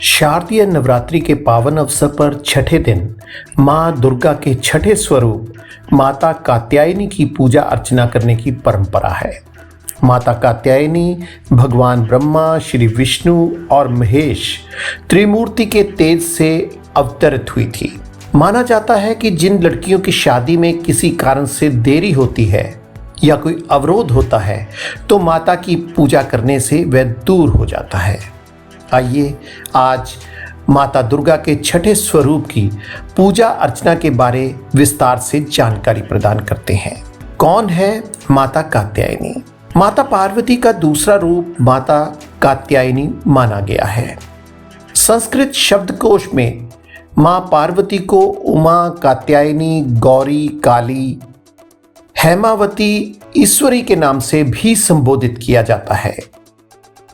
शारदीय नवरात्रि के पावन अवसर पर छठे दिन मां दुर्गा के छठे स्वरूप माता कात्यायनी की पूजा अर्चना करने की परंपरा है। माता कात्यायनी भगवान ब्रह्मा, श्री विष्णु और महेश त्रिमूर्ति के तेज से अवतरित हुई थी। माना जाता है कि जिन लड़कियों की शादी में किसी कारण से देरी होती है या कोई अवरोध होता है तो माता की पूजा करने से वह दूर हो जाता है। आइए आज माता दुर्गा के छठे स्वरूप की पूजा अर्चना के बारे विस्तार से जानकारी प्रदान करते हैं। कौन है माता कात्यायनी? माता पार्वती का दूसरा रूप माता कात्यायनी माना गया है। संस्कृत शब्दकोश में मां पार्वती को उमा, कात्यायनी, गौरी, काली, हेमावती, ईश्वरी के नाम से भी संबोधित किया जाता है।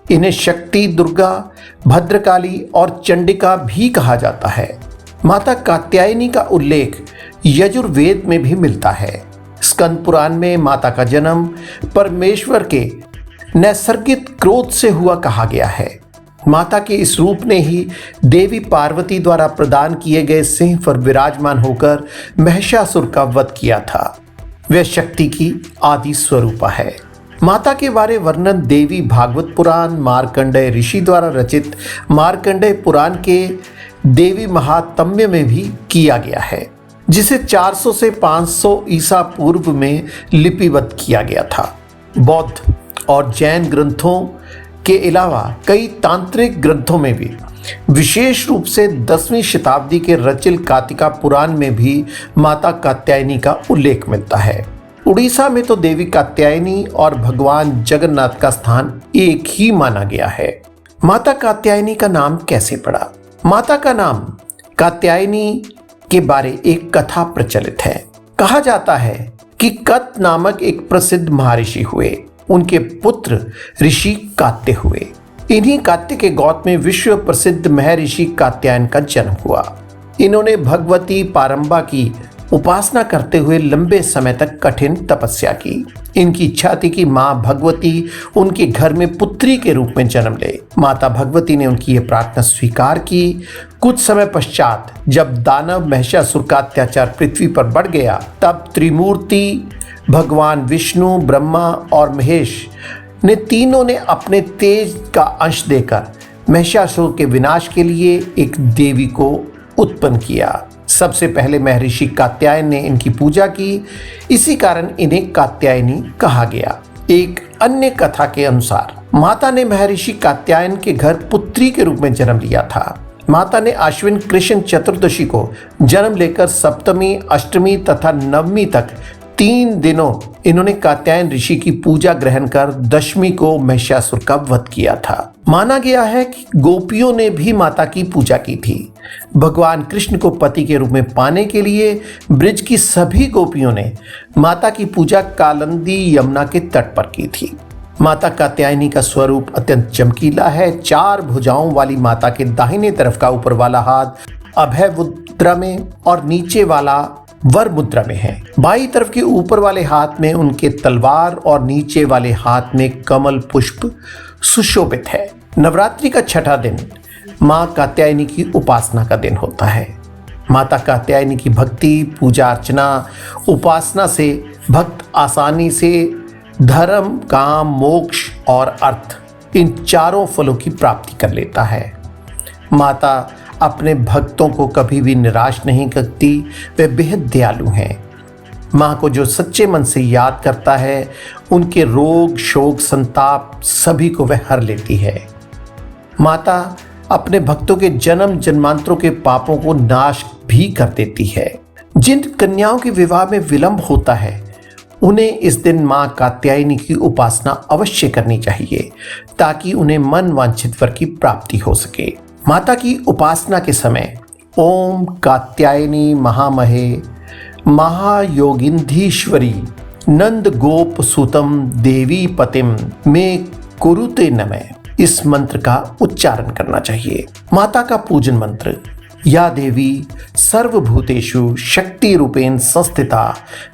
इन्हें शक्ति, दुर्गा, भद्रकाली और चंडिका भी कहा जाता है। माता कात्यायनी का उल्लेख यजुर्वेद में भी मिलता है। स्कंद पुराण में माता का जन्म परमेश्वर के नैसर्गिक क्रोध से हुआ कहा गया है। माता के इस रूप ने ही देवी पार्वती द्वारा प्रदान किए गए सिंह पर विराजमान होकर महिषासुर का वध किया था। वह शक्ति की आदि स्वरूपा है। माता के बारे वर्णन देवी भागवत पुराण, मार्कंडेय ऋषि द्वारा रचित मार्कंडेय पुराण के देवी महात्म्य में भी किया गया है, जिसे 400 से 500 ईसा पूर्व में लिपिबद्ध किया गया था। बौद्ध और जैन ग्रंथों के अलावा कई तांत्रिक ग्रंथों में भी, विशेष रूप से 10वीं शताब्दी के रचित कातिका पुराण में भी माता कात्यायनी का उल्लेख मिलता है। उड़ीसा में तो देवी कात्यायनी और भगवान जगन्नाथ का स्थान एक ही माना गया है। माता कात्यायनी का नाम कैसे पड़ा? माता का नाम कात्यायनी के बारे एक कथा प्रचलित है। कहा जाता है कि कत नामक एक प्रसिद्ध महर्षि हुए। उनके पुत्र ऋषि कात्य हुए। इन्हीं कात्य के गौत में विश्व प्रसिद्ध महर्षि कात्यायन का जन्म हुआ। इन्होंने भगवती पारंबा की उपासना करते हुए लंबे समय तक कठिन तपस्या की। इनकी इच्छा थी कि मां भगवती उनके घर में पुत्री के रूप में जन्म ले। माता भगवती ने उनकी यह प्रार्थना स्वीकार की। कुछ समय पश्चात जब दानव महिषासुर का अत्याचार पृथ्वी पर बढ़ गया, तब त्रिमूर्ति भगवान विष्णु, ब्रह्मा और महेश ने तीनों ने अपने तेज का अंश देकर महिषासुर के विनाश के लिए एक देवी को उत्पन्न किया। सबसे पहले महर्षि कात्यायन ने इनकी पूजा की, इसी कारण इन्हें कात्यायनी कहा गया। एक अन्य कथा के अनुसार माता ने महर्षि कात्यायन के घर पुत्री के रूप में जन्म लिया था। माता ने आश्विन कृष्ण चतुर्दशी को जन्म लेकर सप्तमी, अष्टमी तथा नवमी तक 3 दिनों इन्होंने कात्यायन ऋषि की पूजा ग्रहण कर दशमी को महिषासुर का वध किया था। माना गया है कि गोपियों ने भी माता की पूजा की थी। भगवान कृष्ण को पति के रूप में पाने के लिए ब्रिज की सभी गोपियों ने माता की पूजा कालिंदी यमुना के तट पर की थी। माता कात्यायनी का स्वरूप अत्यंत चमकीला है। 4 भुजाओं वाली माता के दाहिने तरफ का ऊपर वाला हाथ अभय मुद्रा में और नीचे वाला वर मुद्रा में है। बाईं तरफ के ऊपर वाले हाथ में उनके तलवार और नीचे वाले हाथ में कमल पुष्प सुशोभित है। नवरात्रि का छठा दिन मां कात्यायनी की उपासना का दिन होता है। माता कात्यायनी की भक्ति, पूजा अर्चना, उपासना से भक्त आसानी से धर्म, काम, मोक्ष और अर्थ, इन चारों फलों की प्राप्ति कर लेता है। माता अपने भक्तों को कभी भी निराश नहीं करती। वे बेहद दयालु हैं। माँ को जो सच्चे मन से याद करता है, उनके रोग, शोक, संताप सभी को वह हर लेती है। माता अपने भक्तों के जन्म जन्मांतरों के पापों को नाश भी कर देती है। जिन कन्याओं के विवाह में विलंब होता है, उन्हें इस दिन माँ कात्यायनी की उपासना अवश्य करनी चाहिए, ताकि उन्हें मन वांछित वर की प्राप्ति हो सके। माता की उपासना के समय ओम कात्यायनी महामहे महायोगिंधीश्वरी नंद गोप सुतम देवी पतिम में कुरुते नमः, इस मंत्र का उच्चारण करना चाहिए। माता का पूजन मंत्र: या देवी सर्वभूतेषु शक्ति रूपेण संस्थिता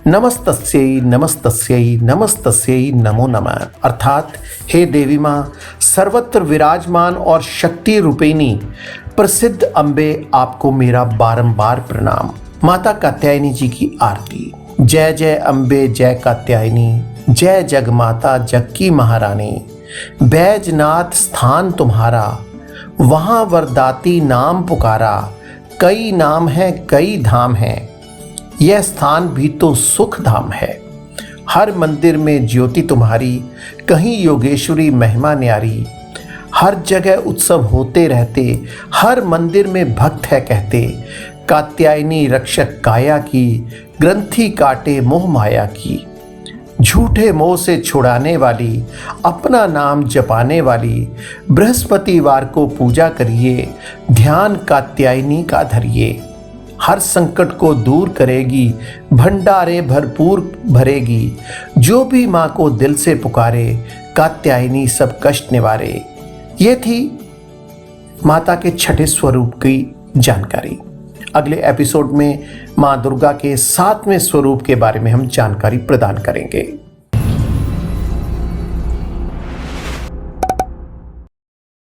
नमस्तस्यै नमस्तस्यै नमस्तस्यै नमो नमः। अर्थात हे देवी माँ, सर्वत्र विराजमान और शक्ति रूपेणी प्रसिद्ध अम्बे आपको मेरा बारंबार प्रणाम। माता कात्यायनी जी की आरती। जय जय अम्बे जय कात्यायनी, जय जगमाता जग की महारानी। बैजनाथ स्थान तुम्हारा, वहाँ वरदाती नाम पुकारा। कई नाम है कई धाम है, यह स्थान भी तो सुख धाम है। हर मंदिर में ज्योति तुम्हारी, कहीं योगेश्वरी महिमा न्यारी। हर जगह उत्सव होते रहते, हर मंदिर में भक्त है कहते। कात्यायनी रक्षक काया की, ग्रंथि काटे मोह माया की। झूठे मोह से छुड़ाने वाली, अपना नाम जपाने वाली। बृहस्पतिवार को पूजा करिए, ध्यान कात्यायनी का धरिए। हर संकट को दूर करेगी, भंडारे भरपूर भरेगी। जो भी माँ को दिल से पुकारे, कात्यायनी सब कष्ट निवारे। ये थी माता के छठे स्वरूप की जानकारी। अगले एपिसोड में माँ दुर्गा के 7वें स्वरूप के बारे में हम जानकारी प्रदान करेंगे।